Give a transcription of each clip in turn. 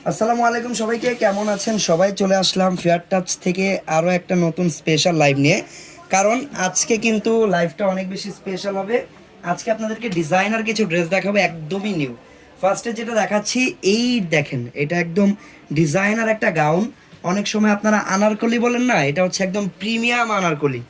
আসসালামু আলাইকুম সবাইকে, কেমন আছেন সবাই? চলে আসলাম ফেয়ার টাচ থেকে আরও একটা নতুন স্পেশাল লাইভ নিয়ে। কারণ আজকে কিন্তু লাইভটা অনেক বেশি স্পেশাল হবে। আজকে আপনাদেরকে ডিজাইনার কিছু ড্রেস দেখাবো, একদমই নিউ। ফার্স্টে যেটা দেখাচ্ছি, এই দেখেন, এটা একদম ডিজাইনার একটা গাউন। অনেক সময় আপনারা আনারকলি বলেন না, এটা হচ্ছে একদম প্রিমিয়াম আনারকলি।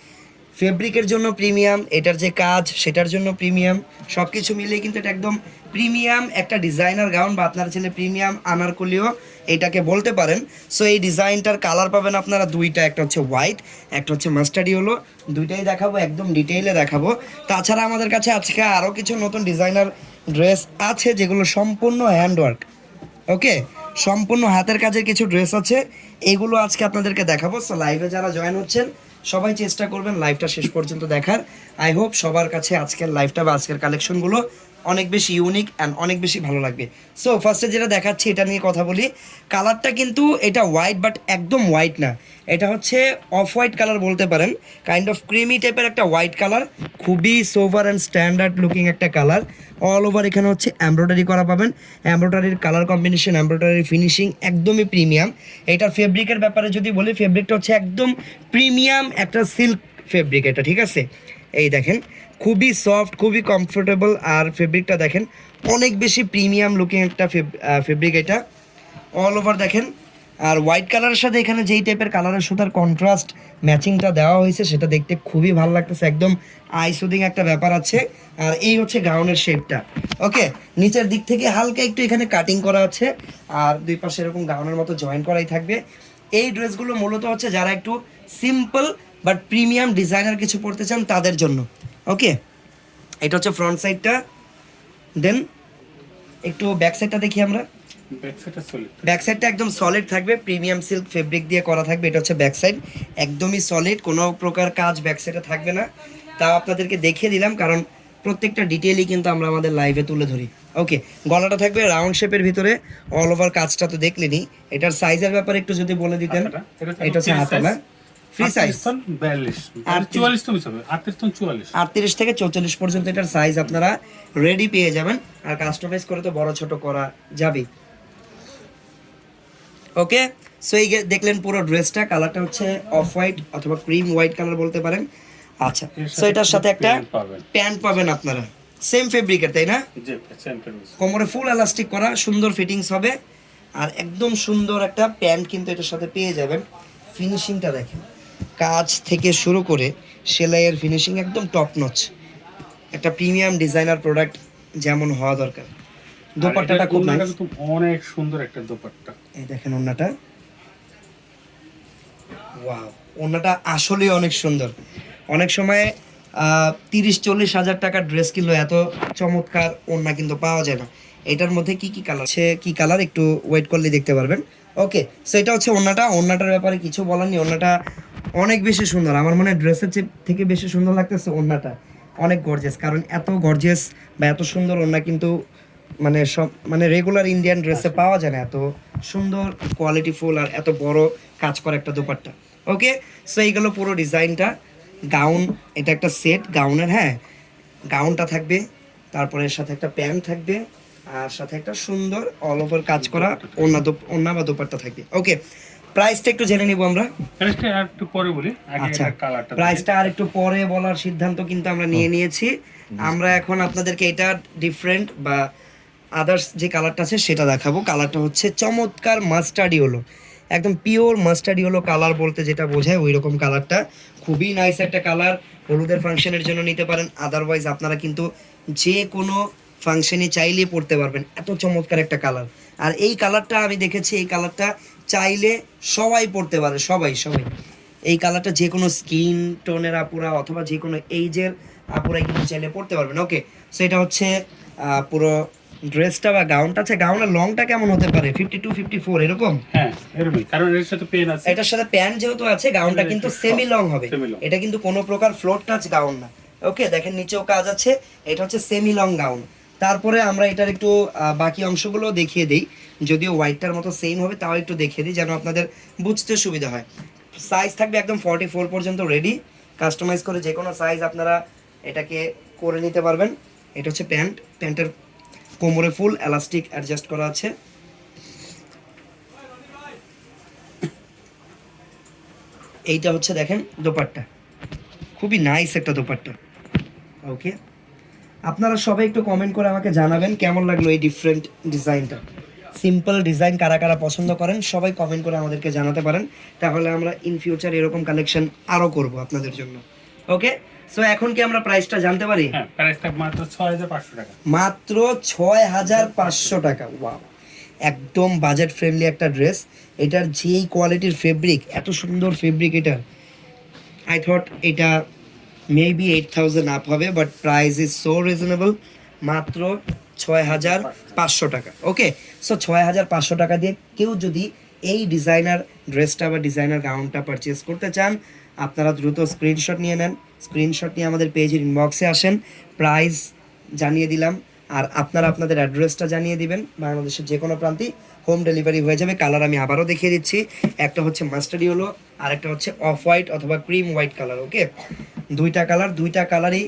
ফেব্রিকের জন্য প্রিমিয়াম, এটার যে কাজ সেটার জন্য প্রিমিয়াম, সব কিছু মিলিয়ে কিন্তু এটা একদম প্রিমিয়াম একটা ডিজাইনার গাউন, বা আপনারা ছেলে প্রিমিয়াম আনারকলিও এটাকে বলতে পারেন। সো এই ডিজাইনটার কালার পাবেন আপনারা দুইটা, একটা হচ্ছে হোয়াইট, একটা হচ্ছে মাস্টার্ডি হলো। দুইটাই দেখাবো, একদম ডিটেইলে দেখাবো। তাছাড়া আমাদের কাছে আজকে আরও কিছু নতুন ডিজাইনার ড্রেস আছে যেগুলো সম্পূর্ণ হ্যান্ডওয়ার্ক। ওকে, সম্পূর্ণ হাতের কাজের কিছু ড্রেস আছে, এগুলো আজকে আপনাদেরকে দেখাবো। সো লাইভে যারা জয়েন হচ্ছেন সবাই চেষ্টা করবেন লাইভটা শেষ পর্যন্ত দেখার। আই হোপ সবার কাছে আজকের লাইভটা বা আজকের কালেকশনগুলো অনেক বেশি ইউনিক অ্যান্ড অনেক বেশি ভালো লাগবে। সো ফার্স্টে যেটা দেখাচ্ছি এটা নিয়ে কথা বলি। কালারটা কিন্তু এটা হোয়াইট, বাট একদম হোয়াইট না, এটা হচ্ছে অফ হোয়াইট কালার বলতে পারেন। কাইন্ড অফ ক্রিমি টাইপের একটা হোয়াইট কালার, খুবই সোভার অ্যান্ড স্ট্যান্ডার্ড লুকিং একটা কালার। অল ওভার এখানে হচ্ছে এমব্রয়ডারি করা পাবেন। এমব্রয়ডারির কালার কম্বিনেশন, এমব্রয়ডারির ফিনিশিং একদমই প্রিমিয়াম। এটার ফেব্রিকের ব্যাপারে যদি বলি, ফেব্রিকটা হচ্ছে একদম প্রিমিয়াম একটা সিল্ক ফেব্রিক এটা, ঠিক আছে? এই দেখেন, খুবই সফট, খুবই কমফোর্টেবল, আর ফেব্রিকটা দেখেন অনেক বেশি প্রিমিয়াম লুকিং একটা ফেব্রিক এটা। অল ওভার দেখেন। আর হোয়াইট কালারের সাথে এখানে যেই টাইপের কালারের সুতার কন্ট্রাস্ট ম্যাচিংটা দেওয়া হয়েছে সেটা দেখতে খুবই ভালো লাগতেছে, একদম আই সুদিং একটা ব্যাপার আছে। আর এই হচ্ছে গাউনের শেপটা। ওকে, নিচের দিক থেকে হালকা একটু এখানে কাটিং করা আছে, আর দুই পাশে এরকম গাউনের মতো জয়েন করাই থাকবে। এই ড্রেসগুলো মূলত হচ্ছে যারা একটু সিম্পল বাট প্রিমিয়াম ডিজাইনার কিছু পড়তে চান তাদের জন্য। ওকে, এটা হচ্ছে ফ্রন্ট সাইডটা। দেন একটু ব্যাক সাইডটা দেখি আমরা। ব্যাক সাইডটা একদম সলিড থাকবে, প্রিমিয়াম সিল্ক ফেব্রিক দিয়ে করা থাকবে। এটা হচ্ছে ব্যাক সাইড, একদমই সলিড, কোনো প্রকার কাজ ব্যাক সাইডে থাকবে না। তাও আপনাদেরকে দেখিয়ে দিলাম কারণ প্রত্যেকটা ডিটেইলই কিন্তু আমরা আমাদের লাইভে তুলে ধরি। ওকে, গলাটা থাকবে রাউন্ড শেপের ভিতরে, অল ওভার কাজটা তো দেখলেনি। এটার সাইজের ব্যাপারে একটু যদি বলে দিতেন। এটা হচ্ছে হাতা না, ফ্রি সাইজ 38 থেকে 44 পর্যন্ত এটার সাইজ আপনারা রেডি পেয়ে যাবেন। আর কাস্টমাইজ করে তো বড় ছোট করা যাবেই। ওকে, সো এই দেখলেন পুরো ড্রেসটা। কালারটা হচ্ছে অফ হোয়াইট অথবা ক্রিম হোয়াইট কালার বলতে পারেন। আচ্ছা, সো এটার সাথে একটা প্যান্ট পাবেন আপনারা, সেম ফেব্রিকের, তাই না? কোমরে ফুল এলাস্টিক করা, সুন্দর ফিটিংস হবে। আর একদম সুন্দর একটা প্যান্ট কিন্তু এটার সাথে পেয়ে যাবেন। ফিনিশিংটা দেখেন, কাজ থেকে শুরু করে সেলাইয়ের ফিনিশিং একদম টপ নচ, একটা প্রিমিয়াম ডিজাইনার প্রোডাক্ট যেমন হওয়া দরকার। দোপাট্টাটা খুব নাইস, অনেক সুন্দর একটা দোপাট্টা। এই দেখেন ওন্নাটা, ওয়াও, ওন্নাটা আসলেই অনেক সুন্দর। অনেক সময় 30-40 হাজার টাকার ড্রেস কিনলো এত চমৎকার ওন্না কিন্তু পাওয়া যায় না। এটার মধ্যে কি কি কালার আছে, কি কালার একটু ওয়েট করলে দেখতে পারবেন। ওকে, সো এটা হচ্ছে ওন্নাটা। ওন্নাটার ব্যাপারে কিছু বলার নেই, ওন্নাটা অনেক বেশি সুন্দর। আমার মনে হয় ড্রেসের থেকে বেশি সুন্দর লাগতেছে ওন্নাটা, অনেক গর্জিয়াস। কারণ এত গর্জিয়াস বা এত সুন্দর ওন্না কিন্তু মানে সব মানে রেগুলার ইন্ডিয়ান ড্রেসে পাওয়া যায় না, এত সুন্দর কোয়ালিটিফুল আর এত বড় কাজ করা একটা দোপাট্টা। ওকে, সো এইগুলো পুরো ডিজাইনটা। গাউন, এটা একটা সেট গাউনের, হ্যাঁ, গাউনটা থাকবে, তারপরে এর সাথে একটা প্যান্ট থাকবে, আর সাথে একটা সুন্দর অল ওভার কাজ করা ওড়না বা দোপাট্টা থাকবে। ওকে, প্রাইসটা একটু জেনে নিব আমরা। প্রাইসটা আর একটু পরে বলি, আগে আচ্ছা, এটা কালারটা প্রাইসটা আর একটু পরে বলার সিদ্ধান্ত কিন্তু আমরা নিয়ে নিয়েছি। আমরা এখন আপনাদেরকে এটা ডিফারেন্ট বা আদার্স যে কালারটা আছে সেটা দেখাবো। কালারটা হচ্ছে চমৎকার মাস্টার্ডি হলো, একদম পিওর মাস্টার্ডি হলো কালার বলতে যেটা বোঝায় ওই রকম কালারটা। খুবই নাইস একটা কালার, হলুদের ফাংশনের জন্য নিতে পারেন, আদারওয়াইজ আপনারা কিন্তু যে কোনো ফাংশনে চাইলে পড়তে পারবেন, এত চমৎকার একটা কালার। আর এই কালারটা আমি দেখেছি, এই কালারটা চাইলে সবাই পড়তে পারে, সবাই সবাই। এই কালারটা যে কোনো স্কিন টোনের আপুরা অথবা যে কোনো এইজের আপুরাই কিন্তু চাইলে পড়তে পারবেন। ওকে, সো এটা হচ্ছে পুরো ড্রেসটা বা গাউনটা। আছে গাউনের লংটা কেমন হতে পারে? 52-54 এরকম? হ্যাঁ, এরকমই, কারণ এর সাথে পেন আছে। এটার সাথে প্যান্ট যেহেতু আছে, গাউনটা কিন্তু সেমি লং হবে। এটা কিন্তু কোনো প্রকার ফ্লোর টাচ গাউন না। ওকে, দেখেন নিচেও কাজ আছে, এটা হচ্ছে সেমি লং গাউন। তারপরে আমরা এটার একটু বাকি অংশগুলো দেখিয়ে দিই, যদিও হোয়াইটটার মতো সেম হবে তাও একটু দেখিয়ে দিই যেন আপনাদের বুঝতে সুবিধা হয়। সাইজ থাকবে একদম 44 পর্যন্ত রেডি, কাস্টমাইজ করে যে কোনো সাইজ আপনারা এটাকে করে নিতে পারবেন। এটা হচ্ছে প্যান্ট, প্যান্টের কোমরে ফুল এলাস্টিক অ্যাডজাস্ট করা আছে। এইটা হচ্ছে দেখেন দোপাট্টা, খুবই নাইস একটা দোপাট্টা। ওকে, আপনারা সবাই একটু কমেন্ট করে আমাকে জানাবেন কেমন লাগলো এই ডিফারেন্ট ডিজাইনটা। সিম্পল ডিজাইন কারা কারা পছন্দ করেন সবাই কমেন্ট করে আমাদেরকে জানাতে পারেন, তাহলে আমরা ইন ফিউচার এরকম কালেকশন আরও করব আপনাদের জন্য। ওকে, সো এখন কি আমরা প্রাইসটা জানতে পারি? হ্যাঁ, প্রাইস থাকবে মাত্র 6500 টাকা। মাত্র 6500 টাকা। ওয়াও, একদম বাজেট ফ্রেন্ডলি একটা ড্রেস। এটার যেই কোয়ালিটির ফেব্রিক, এত সুন্দর ফেব্রিক এটার, আই থট এটা মেবি 8000 আপ হবে, but price is so reasonable, মাত্র 6500 টাকা। ওকে, সো 6500 টাকা দিয়ে কেউ যদি এই ডিজাইনার ড্রেসটা বা ডিজাইনার গাউনটা পারচেস করতে চান, আপনারা দ্রুত স্ক্রিনশট নিয়ে নেন। স্ক্রিনশট নিয়ে আমাদের পেজের ইনবক্সে আসেন, প্রাইস জানিয়ে দিলাম, আর আপনারা আপনাদের অ্যাড্রেসটা জানিয়ে দিবেন। বাংলাদেশের যে কোনো প্রান্তেই হোম ডেলিভারি হয়ে যাবে। কালার আমি আবারও দেখিয়ে দিচ্ছি, একটা হচ্ছে মাস্টার্ড ইয়েলো আর একটা হচ্ছে অফ হোয়াইট অথবা ক্রিম হোয়াইট কালার। ওকে, দুইটা কালারই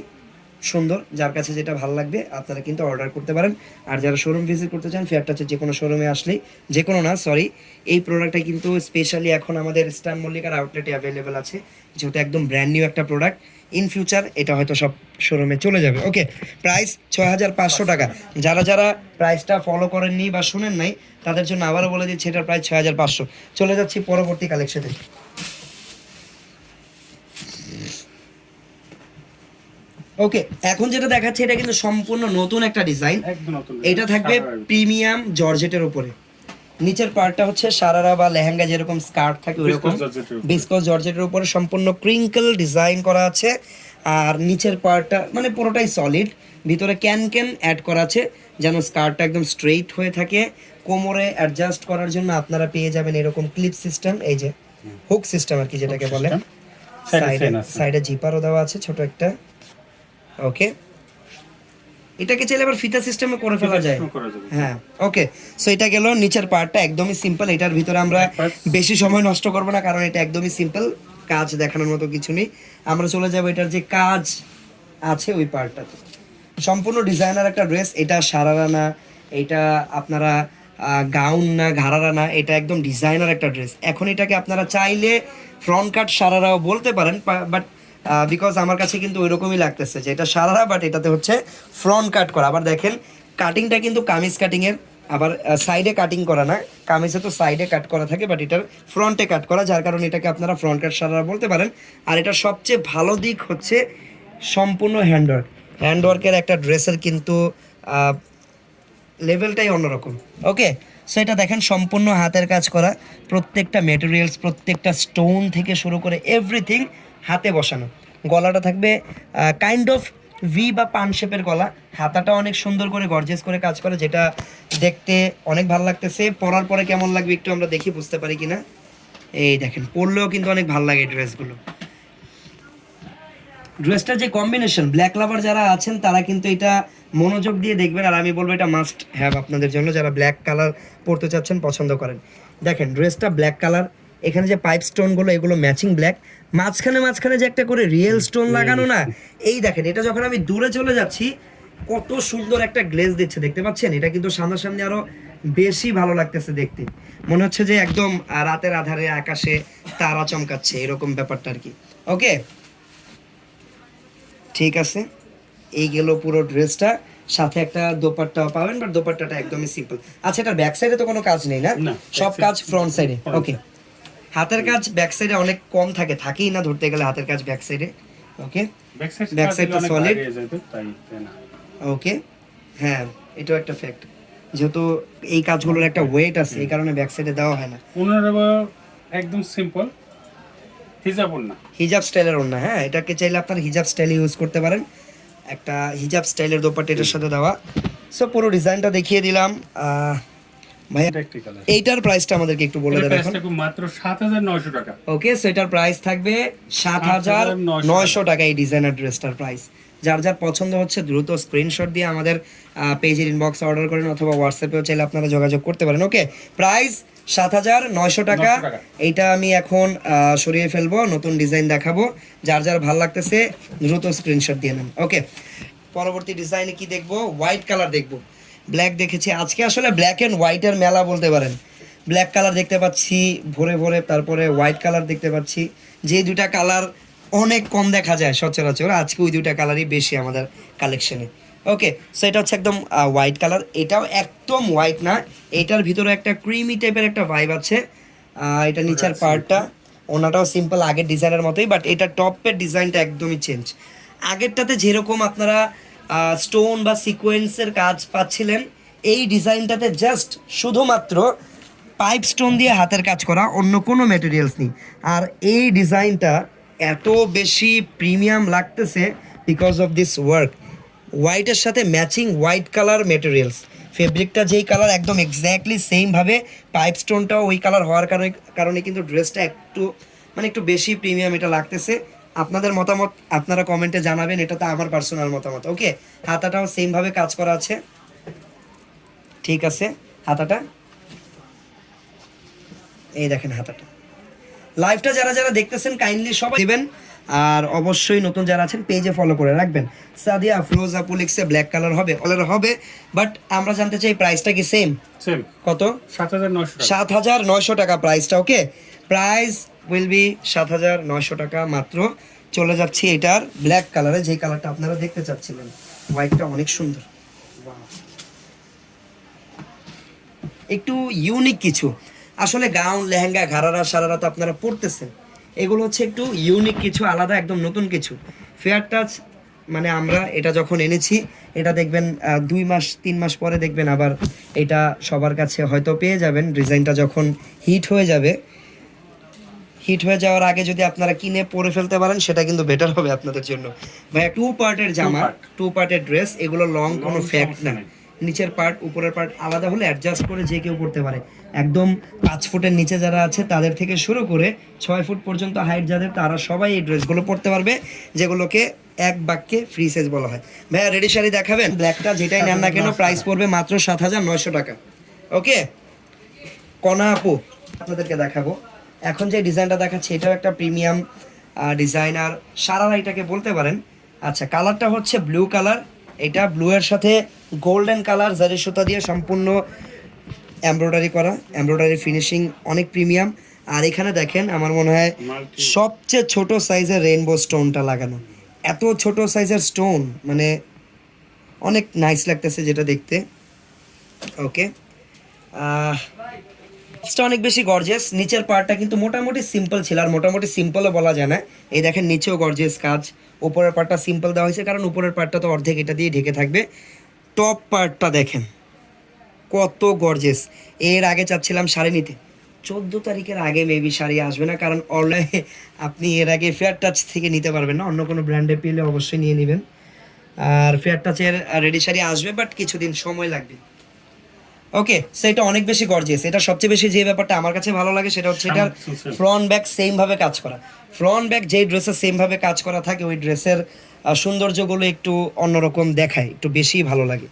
সুন্দর, যার কাছে যেটা ভালো লাগবে আপনারা কিন্তু অর্ডার করতে পারেন। আর যারা শোরুম ভিজিট করতে চান, ফেয়ার টাচের যে কোনো শোরুমে আসলেই, যে কোনো না সরি, এই প্রোডাক্টটা কিন্তু স্পেশালি এখন আমাদের স্টার মল্লিকার আউটলেটে অ্যাভেলেবেল আছে, যেহেতু একদম ব্র্যান্ড নিউ একটা প্রোডাক্ট। ইন ফিউচার এটা হয়তো সব শোরুমে চলে যাবে। ওকে, প্রাইস 6500 টাকা। যারা যারা প্রাইসটা ফলো করেননি বা শুনেন নাই, তাদের জন্য আবারও বলে দিচ্ছি এটার প্রাইস 6500। চলে যাচ্ছি পরবর্তী কালেকশনে। ওকে, এখন যেটা দেখাচ্ছে এটা কিন্তু সম্পূর্ণ নতুন একটা ডিজাইন। একদম নতুন। এটা থাকবে প্রিমিয়াম জর্জেটের উপরে। নিচের পার্টটা হচ্ছে সারারা বা লেহেঙ্গা যেরকম স্কার্ট থাকে ওইরকম বিস্কস জর্জেটের উপরে সম্পূর্ণ ক্রিঙ্কল ডিজাইন করা আছে। আর নিচের পার্টটা মানে পুরোটাই সলিড, ভিতরে ক্যান অ্যাড করা আছে যেন স্কার্টটা একদম স্ট্রেইট হয়ে থাকে। কোমরে অ্যাডজাস্ট করার জন্য আপনারা পেয়ে যাবেন এরকম ক্লিপ সিস্টেম, এই যে হুক সিস্টেম আর কি যেটাকে বলে। সাইডে জিপারও দেওয়া আছে ছোট একটা। ওকে, এটাকে চাইলে আবার ফিতা সিস্টেমে করে ফেলা যায়। হ্যাঁ, ওকে, সো এটা গেল নিচের পার্টটা, একদমই সিম্পল। এটার ভিতরে আমরা বেশি সময় নষ্ট করব না, কারণ এটা একদমই সিম্পল, কাজ দেখানোর মতো কিছু নেই। আমরা চলে যাব এটার যে কাজ আছে ওই পার্টটাতে। সম্পূর্ণ ডিজাইনার একটা ড্রেস, এটা সারারা না, এটা আপনারা গাউন না, ঘাড়ারা না, এটা একদম ডিজাইনার একটা ড্রেস। এখন এটাকে আপনারা চাইলে ফ্রন্ট কাট সারারাও বলতে পারেন, বাট বিকজ আমার কাছে কিন্তু ওই রকমই লাগতেছে যে এটা সারারা, বাট এটাতে হচ্ছে ফ্রন্ট কাট করা। আবার দেখেন কাটিংটা কিন্তু কামিজ কাটিংয়ের, আবার সাইডে কাটিং করা না, কামিজে তো সাইডে কাট করা থাকে, বাট এটার ফ্রন্টে কাট করা, যার কারণে এটাকে আপনারা ফ্রন্ট কাট সারারা বলতে পারেন। আর এটার সবচেয়ে ভালো দিক হচ্ছে সম্পূর্ণ হ্যান্ডওয়ার্কের একটা ড্রেসের কিন্তু লেভেলটাই অন্যরকম। ওকে, সো এটা দেখেন সম্পূর্ণ হাতের কাজ করা, প্রত্যেকটা মেটেরিয়ালস, প্রত্যেকটা স্টোন থেকে শুরু করে এভরিথিং হাতে বসানো। গলাটা থাকবে কাইন্ড অফ ভি বা পান শেপের গলা। হাতাটা অনেক সুন্দর করে গর্জিয়াস করে কাজ করে, যেটা দেখতে অনেক ভালো লাগতেছে। পরার পরে কেমন লাগবে একটু আমরা দেখি, বুঝতে পারি কিনা। এই দেখেন, পরলেও কিন্তু অনেক ভালো লাগে ড্রেসগুলো। ড্রেসটার যে কম্বিনেশন, ব্ল্যাক লাভার যারা আছেন তারা কিন্তু এটা মনোযোগ দিয়ে দেখবেন, আর আমি বলবো এটা মাস্ট হ্যাভ আপনাদের জন্য, যারা ব্ল্যাক কালার পরতে চাচ্ছেন, পছন্দ করেন। দেখেন ড্রেসটা ব্ল্যাক কালার, এখানে যে পাইপ স্টোনগুলো এগুলো ম্যাচিং ব্ল্যাক, মাঝখানে যে একটা করে রিয়েল স্টোন লাগানো না, এই দেখেন এটা যখন আমি দূরে চলে যাচ্ছি কত সুন্দর একটা গ্লেজ দিচ্ছে, দেখতে পাচ্ছেন? এটা কিন্তু সামনাসামনি আরো বেশি ভালো লাগতেছে দেখতে, মনে হচ্ছে যে একদম রাতের আধারে আকাশে তারা চমকাচ্ছে, এরকম ব্যাপারটা আর কি। ওকে, ঠিক আছে, এই গেল পুরো ড্রেসটা, সাথে একটা দোপাট্টাও পাবেন, বাট দোপাট্টাটা একদমই সিম্পল। আচ্ছা, এটা ব্যাক সাইডে তো কোনো কাজ নেই না? সব কাজ ফ্রন্ট সাইডে। ওকে, হাতের কাজ ব্যাক সাইডে অনেক কম থাকে, থাকেই না ধরতে গেলে হাতের কাজ ব্যাক সাইডে। ওকে, ব্যাক সাইডটা সলিড। ওকে, হ্যাঁ, এটাও একটা ফ্যাক্ট, যেহেতু এই কাজগুলোর একটা ওয়েট আছে, এই কারণে ব্যাক সাইডে দেওয়া হয় না। একদম সিম্পল হিজাব স্টাইলের ওড়না। হ্যাঁ, এটাকে চাইলে আপনার হিজাব স্টাইলে ইউজ করতে পারেন, একটা হিজাব স্টাইলের দোপাট্টা এটার সাথে দেওয়া। সো পুরো ডিজাইনটা দেখিয়ে দিলাম। ভাইয়া এইটার প্রাইসটা আমাদেরকে একটু বলে দেন এখন। মাত্র 7900 টাকা। ওকে, সো এটার প্রাইস থাকবে 7900 টাকা, এই ডিজাইনার ড্রেসটার প্রাইস। যার যার পছন্দ হচ্ছে দ্রুত স্ক্রিনশট দিয়ে আমাদের পেজের ইনবক্সে অর্ডার করেন, অথবা হোয়াটসঅ্যাপেও চাইলে আপনারা যোগাযোগ করতে পারেন। ওকে, প্রাইস 7900 টাকা। এইটা আমি এখন সরিয়ে ফেলবো, নতুন ডিজাইন দেখাবো, যার যার ভালো লাগতেছে দ্রুত স্ক্রিনশট দিয়ে নেন। ওকে, পরবর্তী ডিজাইনে কি দেখবো? হোয়াইট কালার দেখবো। ব্ল্যাক দেখেছি আজকে, আসলে ব্ল্যাক অ্যান্ড হোয়াইটের মেলা বলতে পারেন। ব্ল্যাক কালার দেখতে পাচ্ছি ভোরে ভোরে, তারপরে হোয়াইট কালার দেখতে পাচ্ছি, যে দুটা কালার অনেক কম দেখা যায় সচরাচর, আজকে ওই দুটা কালারই বেশি আমাদের কালেকশনে। ওকে, সো এটা হচ্ছে একদম হোয়াইট কালার, এটাও একদম হোয়াইট না, এটার ভিতরে একটা ক্রিমি টাইপের একটা ভাইব আছে। এটা নিচের পার্টটা, ওনাটাও সিম্পল আগের ডিজাইনের মতোই, বাট এটা টপের ডিজাইনটা একদমই চেঞ্জ। আগেরটাতে যেরকম আপনারা স্টোন বা সিকোয়েন্সের কাজ পাচ্ছিলেন, এই ডিজাইনটাতে জাস্ট শুধুমাত্র পাইপ স্টোন দিয়ে হাতের কাজ করা, অন্য কোনো ম্যাটেরিয়ালস নেই। আর এই ডিজাইনটা এত বেশি প্রিমিয়াম লাগতেছে বিকজ অফ দিস ওয়ার্ক। হোয়াইটের সাথে ম্যাচিং হোয়াইট কালার ম্যাটেরিয়ালস, ফেব্রিকটা যেই কালার একদম এক্স্যাক্টলি সেমভাবে পাইপ স্টোনটাও ওই কালার হওয়ার কারণে কারণে কিন্তু ড্রেসটা একটু বেশি প্রিমিয়াম এটা লাগতেছে। আপনাদের মতামত আপনারা কমেন্টে জানাবেন, এটা তো আমার পার্সোনাল মতামত। ওকে, হাতাটাও সেমভাবে কাজ করা আছে, ঠিক আছে। হাতাটা এই দেখেন, হাতাটা। লাইভটা যারা যারা দেখতেছেন কাইন্ডলি সবাই দিবেন, আর অবশ্যই নতুন যারা আছেন পেজে ফলো করে রাখবেন। সাদিয়া আফরোজ আপু লিখছে ব্ল্যাক কালার হবে, হবে, বাট আমরা জানতে চাই প্রাইসটা কি সেম? সেম কত? 7900 টাকা। 7900 টাকা প্রাইসটা। ওকে, প্রাইস উইল বি 7900 টাকা মাত্র। চলে যাচ্ছি এটার ব্ল্যাক কালারে, যেই কালারটা আপনারা দেখতে চাচ্ছিলেন। হোয়াইটটা অনেক সুন্দর, একটু ইউনিক কিছু। আসলে গাউন, লেহেঙ্গা, ঘাড়ারা, সারারা তো আপনারা পরতেছেন, এগুলো হচ্ছে একটু ইউনিক কিছু, আলাদা, একদম নতুন কিছু। ফেয়ার টাচ মানে আমরা এটা যখন এনেছি, এটা দেখবেন 2 মাস 3 মাস পরে দেখবেন আবার এটা সবার কাছে হয়তো পেয়ে যাবেন। ডিজাইনটা যখন হিট হয়ে যাবে, হিট হয়ে যাওয়ার আগে যদি আপনারা কিনে পরে ফেলতে পারেন, সেটা কিন্তু বেটার হবে আপনাদের জন্য। ভাইয়া 2 পার্টের জামা, 2 পার্টের ড্রেস, এগুলো লং কোনো ফ্যাক্ট না। নিচের পার্ট উপরের পার্ট আলাদা হলে অ্যাডজাস্ট করে যে কেউ করতে পারে। একদম 5 ফুটের নিচে যারা আছে তাদের থেকে শুরু করে 6 ফুট পর্যন্ত হাইট যাদের, তারা সবাই এই ড্রেসগুলো পরতে পারবে, যেগুলোকে এক বাক্যে ফ্রি সাইজ বলা হয়। ভাইয়া রেডি শাড়ি দেখাবেন? ব্ল্যাকটা যেটাই নেন না কেন প্রাইস পড়বে মাত্র 7900 টাকা। ওকে, কনা আপু আপনাদেরকে দেখাবো এখন যে ডিজাইনটা দেখাচ্ছি, এটাও একটা প্রিমিয়াম ডিজাইনার, সারারা এটাকে বলতে পারেন। আচ্ছা, কালারটা হচ্ছে ব্লু কালার, এটা ব্লু এর সাথে গোল্ডেন কালার জারি সুতা দিয়ে সম্পূর্ণ এমব্রয়ডারি করা, এমব্রয়ডারি ফিনিশিং অনেক প্রিমিয়াম। আর এখানে দেখেন, আমার মনে হয় সবচেয়ে ছোট সাইজের রেইনবো স্টোনটা লাগানো। এত ছোট সাইজের স্টোন মানে অনেক নাইস লাগতেছে যেটা দেখতে। ওকে, অনেক বেশি গর্জিয়াস। নিচের পার্টটা কিন্তু মোটামুটি সিম্পল ছিল, আর মোটামুটি সিম্পলও বলা যায় না। এই দেখেন নিচেও গর্জিয়াস কাজ, উপরের পার্টটা সিম্পল দেওয়া হয়েছে কারণ উপরের পার্টটা তো অর্ধেক এটা দিয়ে ঢেকে থাকবে। টপ পার্টটা দেখেন কত গর্জিয়াস। এর আগে চাচ্ছিলাম শাড়ি নিতে, 14 তারিখের আগে মেবি শাড়ি আসবে না, কারণ অনলাইনে আপনি এর আগে ফেয়ার টাচ থেকে নিতে পারবেন না, অন্য কোনো ব্র্যান্ডে পেলে অবশ্যই নিয়ে নেবেন। আর ফেয়ার টাচের রেডি শাড়ি আসবে, বাট কিছুদিন সময় লাগবে। ওকে, সো এটা অনেক বেশি গর্জিয়াস। এটা সবচেয়ে বেশি যে ব্যাপারটা আমার কাছে ভালো লাগে সেটা হচ্ছে এটার ফ্রন্ট ব্যাক সেম ভাবে কাজ করা। ফ্রন্ট ব্যাক যেই ড্রেসের সেম ভাবে কাজ করা থাকে, ওই ড্রেসের সৌন্দর্যগুলো একটু অন্যরকম দেখায়, একটু বেশি ভালো লাগে।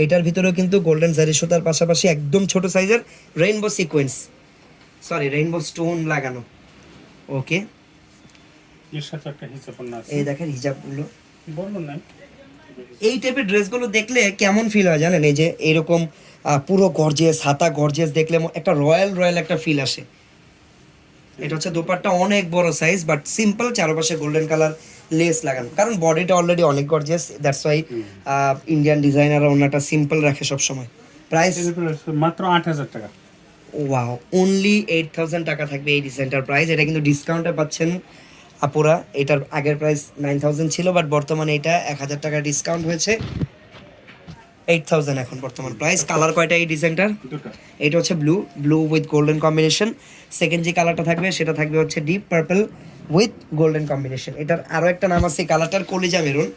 এটার ভিতরেও কিন্তু গোল্ডেন জারি সুতার পাশাপাশি একদম ছোট সাইজের রেইনবো সিকোয়েন্স, রেইনবো স্টোন লাগানো। ওকে, এর সাথে একটা হিজাব আছে, এই দেখেন হিজাবগুলো। বলুন না, এই টাইপের ড্রেসগুলো দেখলে কেমন ফিল হয় জানেন? এই যে এরকম পুরো গর্জিয়াস, হাতা গর্জিয়াস দেখলে একটা রয়্যাল একটা ফিল আসে। এটা হচ্ছে দোপাট্টা অনেক বড় সাইজ, বাট সিম্পল, চারপাশে গোল্ডেন কালার লেস লাগানো, কারণ বডিটা অলরেডি অনেক gorgeous, that's why Indian designer ওনাটা সিম্পল রাখে সব সময়। প্রাইস মাত্র 8000 টাকা। ওয়াও, অনলি 8000 টাকা থাকবে এই ডিজাইনটার প্রাইস। এটা কিন্তু ডিসকাউন্টে পাচ্ছেন আপুরা। এটার আগের প্রাইস 9000 ছিল, বাট বর্তমানে এটা 1000 টাকা ডিসকাউন্ট হয়েছে, 8000 এখন বর্তমান প্রাইস। কালার কয়টা এই ডিজাইনটার? দুটো। এটা হচ্ছে blue with golden combination. Second যে কালারটা থাকবে সেটা থাকবে হচ্ছে deep purple with golden combination. এটার আরো একটা নাম আছে কালারটার, কলিজা মেরুন।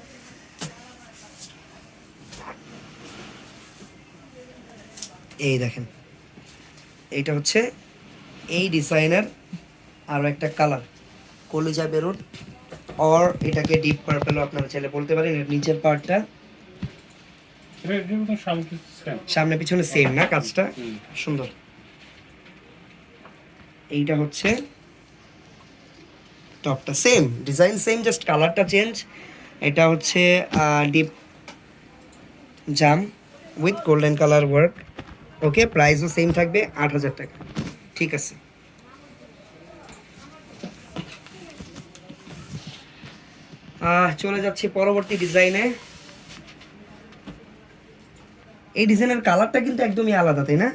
এই দেখেন, এইটা হচ্ছে এই ডিজাইনের আরো একটা কালার, কলিজা মেরুন, অর এটাকে ডিপ পার্পলও আপনারা চাইলে বলতে পারেন। এর নিচের পার্টটা সামনে পিছনে সেম না, কাজটা সুন্দর। এইটা হচ্ছে টপটা, সেম ডিজাইন সেম, জাস্ট কালারটা চেঞ্জ। এটা হচ্ছে ডিপ জাম with golden colour work. Okay, প্রাইসও সেম থাকবে 8000 টাকা। ঠিক আছে, চলে যাচ্ছি পরবর্তী ডিজাইনে। এই ডিজাইনের কালারটা কিন্তু একদমই আলাদা, তাই না?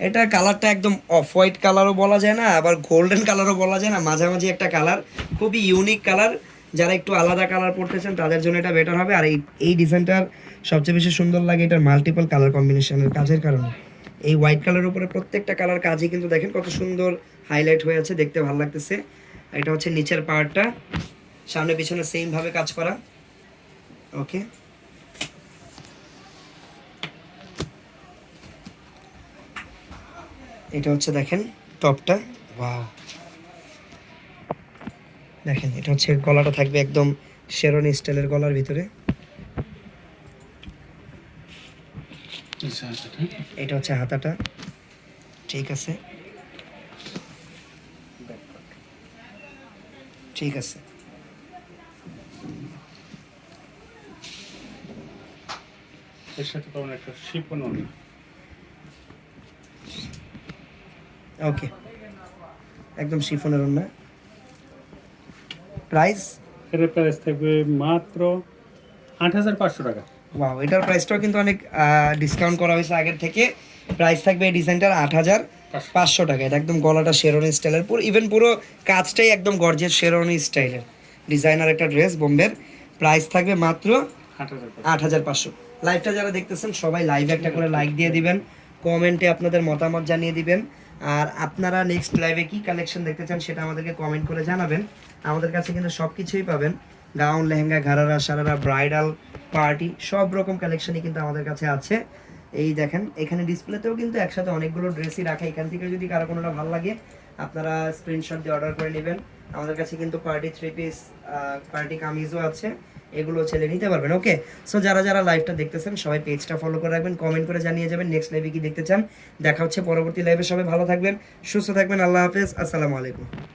এটা কালারটা একদম অফ হোয়াইট কালারও বলা যায় না, আবার গোল্ডেন কালারও বলা যায় না, মাঝামাঝি একটা কালার, খুবই ইউনিক কালার। যারা একটু আলাদা কালার পড়তে চান তাদের জন্য এটা বেটার হবে। আর এই ডিজাইনটার সবচেয়ে বেশি সুন্দর লাগে এটার মাল্টিপল কালার কম্বিনেশনের কাজের কারণে। এই হোয়াইট কালারের উপরে প্রত্যেকটা কালার কাজই কিন্তু দেখেন কত সুন্দর হাইলাইট হয়ে আছে, দেখতে ভালো লাগতেছে। এটা হচ্ছে নিচের পার্টটা, সামনে পিছনে সেম ভাবে কাজ করা। ওকে, এটা হচ্ছে দেখেন টপটা, ওয়াও। দেখেন এটা হচ্ছে গলাটা থাকবে একদম শেরওয়ানি স্টাইলের গলার ভিতরে। এটা হচ্ছে হাতাটা, ঠিক আছে, ঠিক আছে। এর সাথে পাবেন একটা শিফন ওড়না। ওকে, একদম শিফনের ওড়না। প্রাইস? এর প্রাইস থাকবে মাত্র ৮,৫০০ টাকা। ওয়াও, এটার প্রাইসটাও কিন্তু অনেক ডিসকাউন্ট করা হয়েছে আগের থেকে। প্রাইস থাকবে এই ডিজাইনটার ৮,৫০০ টাকা। এটা একদম গলাটা শেরওয়ানি স্টাইলের, পুরো ইভেন পুরো কাজটাই একদম গর্জিয়াস শেরওয়ানি স্টাইলের ডিজাইনার একটা ড্রেস বোম্বের। প্রাইস থাকবে মাত্র ৮,৫০০। লাইভটা যারা দেখতেছেন সবাই লাইভে একটা করে লাইক দিয়ে দিবেন, কমেন্টে আপনাদের মতামত জানিয়ে দিবেন। আর আপনারা নেক্সট লাইভে কি কালেকশন দেখতে চান সেটা আমাদেরকে কমেন্ট করে জানাবেন। আমাদের কাছে কিন্তু সব কিছুই পাবেন, gown, lehenga, gharara, sharara, bridal, party, সব রকম কালেকশনই কিন্তু আমাদের কাছে আছে। এই দেখেন এখানে ডিসপ্লেতেও কিন্তু একসাথে অনেকগুলো ড্রেসই রাখা। এখান থেকে যদি কারো কোনোটা ভালো লাগে আপনারা স্ক্রিনশট দিয়ে অর্ডার করে নেবেন। আমাদের কাছে কিন্তু পার্টি 3 পিস, পার্টি কামিজও আছে, এগুলো ছেলে নিতে পারবেন। ওকে, সো যারা যারা লাইভটা দেখতেছেন সবাই পেজটা ফলো করে রাখবেন, কমেন্ট করে জানিয়ে যাবেন নেক্সট লাইভে কি দেখতে চান। দেখা হচ্ছে পরবর্তী লাইভে, সবাই ভালো থাকবেন, সুস্থ থাকবেন, আল্লাহ হাফেজ, আসসালামু আলাইকুম।